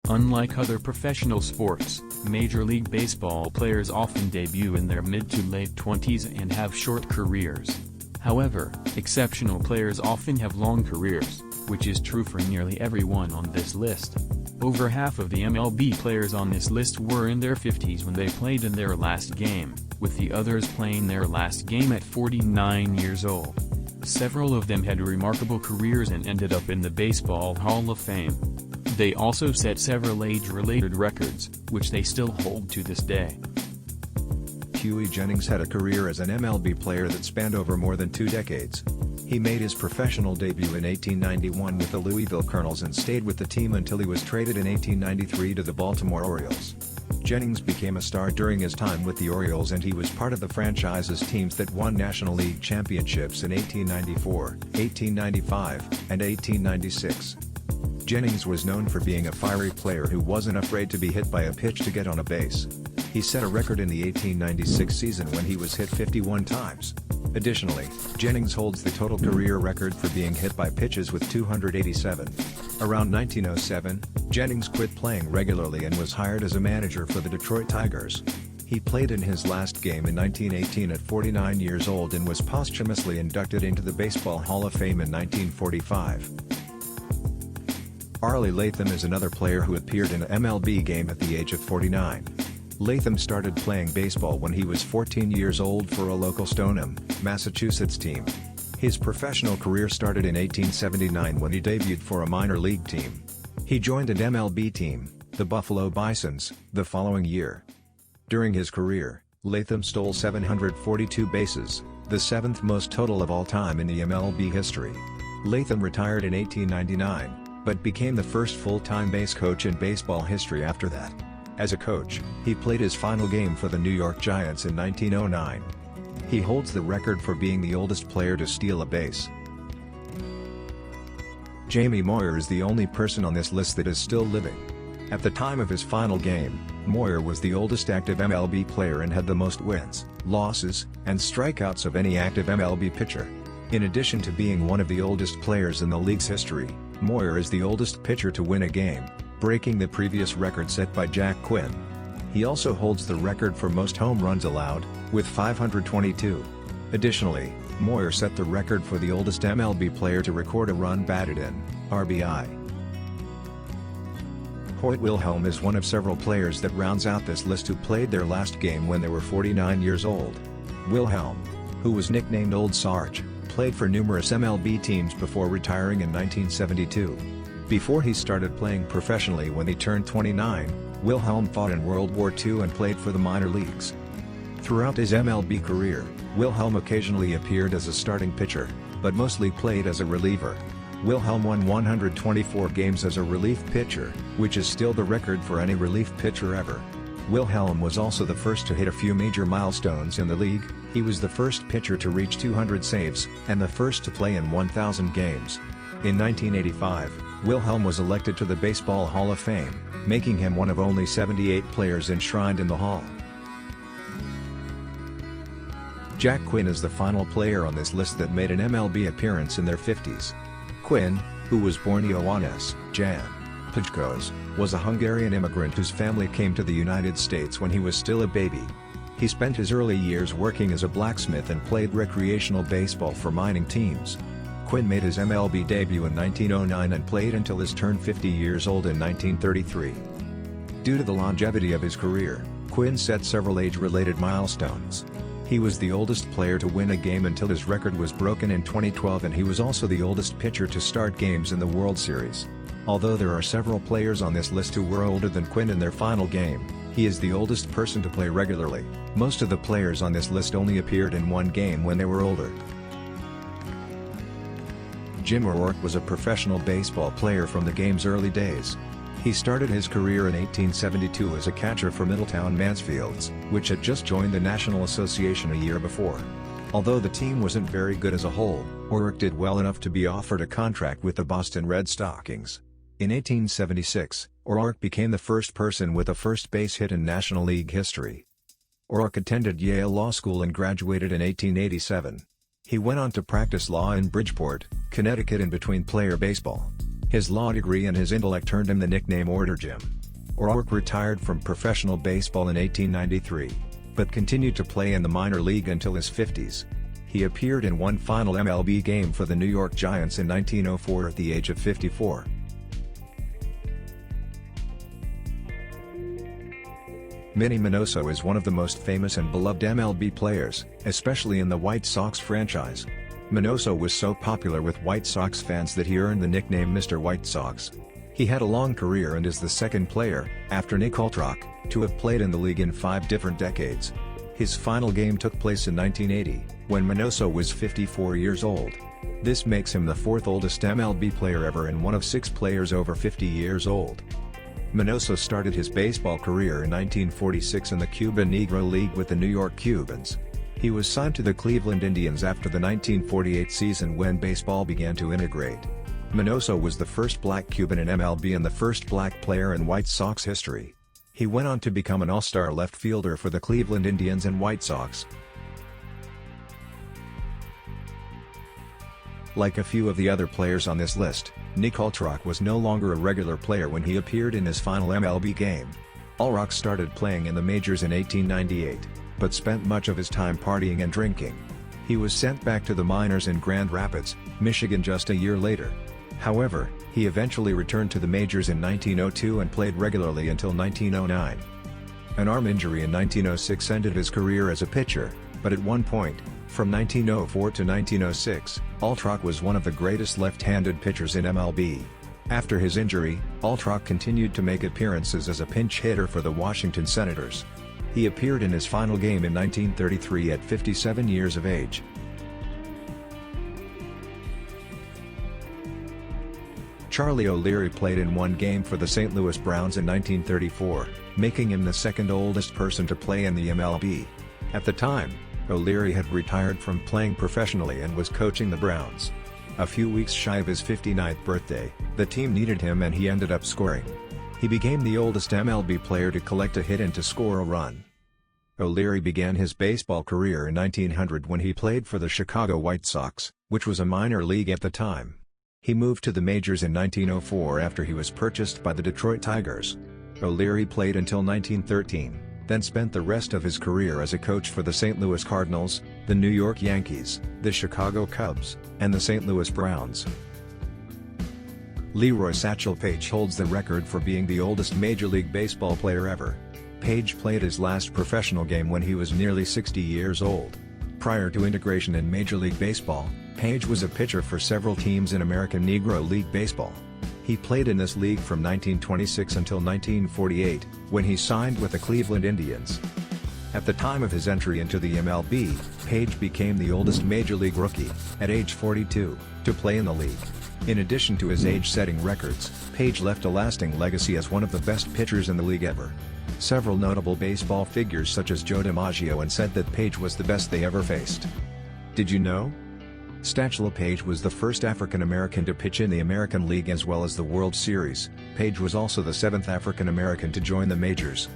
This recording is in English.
Unlike other professional sports, Major League Baseball players often debut in their mid to late 20s and have short careers. However, exceptional players often have long careers, which is true for nearly everyone on this list. Over half of the MLB players on this list were in their 50s when they played in their last game, with the others playing their last game at 49 years old. Several of them had remarkable careers and ended up in the Baseball Hall of Fame. They also set several age-related records, which they still hold to this day. Huey Jennings had a career as an MLB player that spanned over more than 2 decades. He made his professional debut in 1891 with the Louisville Colonels and stayed with the team until he was traded in 1893 to the Baltimore Orioles. Jennings became a star during his time with the Orioles, and he was part of the franchise's teams that won National League championships in 1894, 1895, and 1896. Jennings was known for being a fiery player who wasn't afraid to be hit by a pitch to get on a base. He set a record in the 1896 season when he was hit 51 times. Additionally, Jennings holds the total career record for being hit by pitches with 287. Around 1907, Jennings quit playing regularly and was hired as a manager for the Detroit Tigers. He played in his last game in 1918 at 49 years old and was posthumously inducted into the Baseball Hall of Fame in 1945. Arlie Latham is another player who appeared in an MLB game at the age of 49. Latham started playing baseball when he was 14 years old for a local Stoneham, Massachusetts team. His professional career started in 1879 when he debuted for a minor league team. He joined an MLB team, the Buffalo Bisons, the following year. During his career, Latham stole 742 bases, the 7th most total of all time in the MLB history. Latham retired in 1899. But became the first full-time base coach in baseball history after that. As a coach, he played his final game for the New York Giants in 1909. He holds the record for being the oldest player to steal a base. Jamie Moyer is the only person on this list that is still living. At the time of his final game, Moyer was the oldest active MLB player and had the most wins, losses, and strikeouts of any active MLB pitcher. In addition to being one of the oldest players in the league's history, Moyer is the oldest pitcher to win a game, breaking the previous record set by Jack Quinn. He also holds the record for most home runs allowed, with 522. Additionally, Moyer set the record for the oldest MLB player to record a run batted in, RBI. Hoyt Wilhelm is one of several players that rounds out this list who played their last game when they were 49 years old. Wilhelm, who was nicknamed Old Sarge, played for numerous MLB teams before retiring in 1972. Before he started playing professionally when he turned 29, Wilhelm fought in World War II and played for the minor leagues. Throughout his MLB career, Wilhelm occasionally appeared as a starting pitcher, but mostly played as a reliever. Wilhelm won 124 games as a relief pitcher, which is still the record for any relief pitcher ever. Wilhelm was also the first to hit a few major milestones in the league. He was the first pitcher to reach 200 saves, and the first to play in 1,000 games. In 1985, Wilhelm was elected to the Baseball Hall of Fame, making him one of only 78 players enshrined in the Hall. Jack Quinn is the final player on this list that made an MLB appearance in their 50s. Quinn, who was born Ioannis Jan Pajkos, was a Hungarian immigrant whose family came to the United States when he was still a baby. He spent his early years working as a blacksmith and played recreational baseball for mining teams. Quinn made his MLB debut in 1909 and played until his turned 50 years old in 1933. Due to the longevity of his career, Quinn set several age-related milestones. He was the oldest player to win a game until his record was broken in 2012, and he was also the oldest pitcher to start games in the World Series. Although there are several players on this list who were older than Quinn in their final game, he is the oldest person to play regularly. Most of the players on this list only appeared in one game when they were older. Jim O'Rourke was a professional baseball player from the game's early days. He started his career in 1872 as a catcher for Middletown Mansfields, which had just joined the National Association a year before. Although the team wasn't very good as a whole, O'Rourke did well enough to be offered a contract with the Boston Red Stockings. In 1876, O'Rourke became the first person with a first base hit in National League history. O'Rourke attended Yale Law School and graduated in 1887. He went on to practice law in Bridgeport, Connecticut in between player baseball. His law degree and his intellect earned him the nickname Order Jim. O'Rourke retired from professional baseball in 1893, but continued to play in the minor league until his 50s. He appeared in one final MLB game for the New York Giants in 1904 at the age of 54. Minnie Minoso is one of the most famous and beloved MLB players, especially in the White Sox franchise. Minoso was so popular with White Sox fans that he earned the nickname Mr. White Sox. He had a long career and is the second player, after Nick Altrock, to have played in the league in 5 different decades. His final game took place in 1980, when Minoso was 54 years old. This makes him the 4th oldest MLB player ever and one of 6 players over 50 years old. Minoso started his baseball career in 1946 in the Cuban Negro League with the New York Cubans. He was signed to the Cleveland Indians after the 1948 season when baseball began to integrate. Minoso was the first black Cuban in MLB and the first black player in White Sox history. He went on to become an all-star left fielder for the Cleveland Indians and White Sox. Like a few of the other players on this list, Nick Altrock was no longer a regular player when he appeared in his final MLB game. Altrock started playing in the majors in 1898, but spent much of his time partying and drinking. He was sent back to the minors in Grand Rapids, Michigan just a year later. However, he eventually returned to the majors in 1902 and played regularly until 1909. An arm injury in 1906 ended his career as a pitcher, but at one point, from 1904 to 1906, Altrock was one of the greatest left-handed pitchers in MLB. After his injury, Altrock continued to make appearances as a pinch hitter for the Washington Senators. He appeared in his final game in 1933 at 57 years of age. Charlie O'Leary played in one game for the St. Louis Browns in 1934, making him the 2nd oldest person to play in the MLB. At the time, O'Leary had retired from playing professionally and was coaching the Browns. A few weeks shy of his 59th birthday, the team needed him and he ended up scoring. He became the oldest MLB player to collect a hit and to score a run. O'Leary began his baseball career in 1900 when he played for the Chicago White Sox, which was a minor league at the time. He moved to the majors in 1904 after he was purchased by the Detroit Tigers. O'Leary played until 1913, then spent the rest of his career as a coach for the St. Louis Cardinals, the New York Yankees, the Chicago Cubs, and the St. Louis Browns. Leroy Satchel Paige holds the record for being the oldest Major League Baseball player ever. Paige played his last professional game when he was nearly 60 years old. Prior to integration in Major League Baseball, Paige was a pitcher for several teams in American Negro League Baseball. He played in this league from 1926 until 1948, when he signed with the Cleveland Indians. At the time of his entry into the MLB, Paige became the oldest Major League rookie, at age 42, to play in the league. In addition to his age-setting records, Paige left a lasting legacy as one of the best pitchers in the league ever. Several notable baseball figures such as Joe DiMaggio said that Paige was the best they ever faced. Did you know? Satchel Paige was the first African American to pitch in the American League as well as the World Series. Paige was also the 7th African American to join the majors.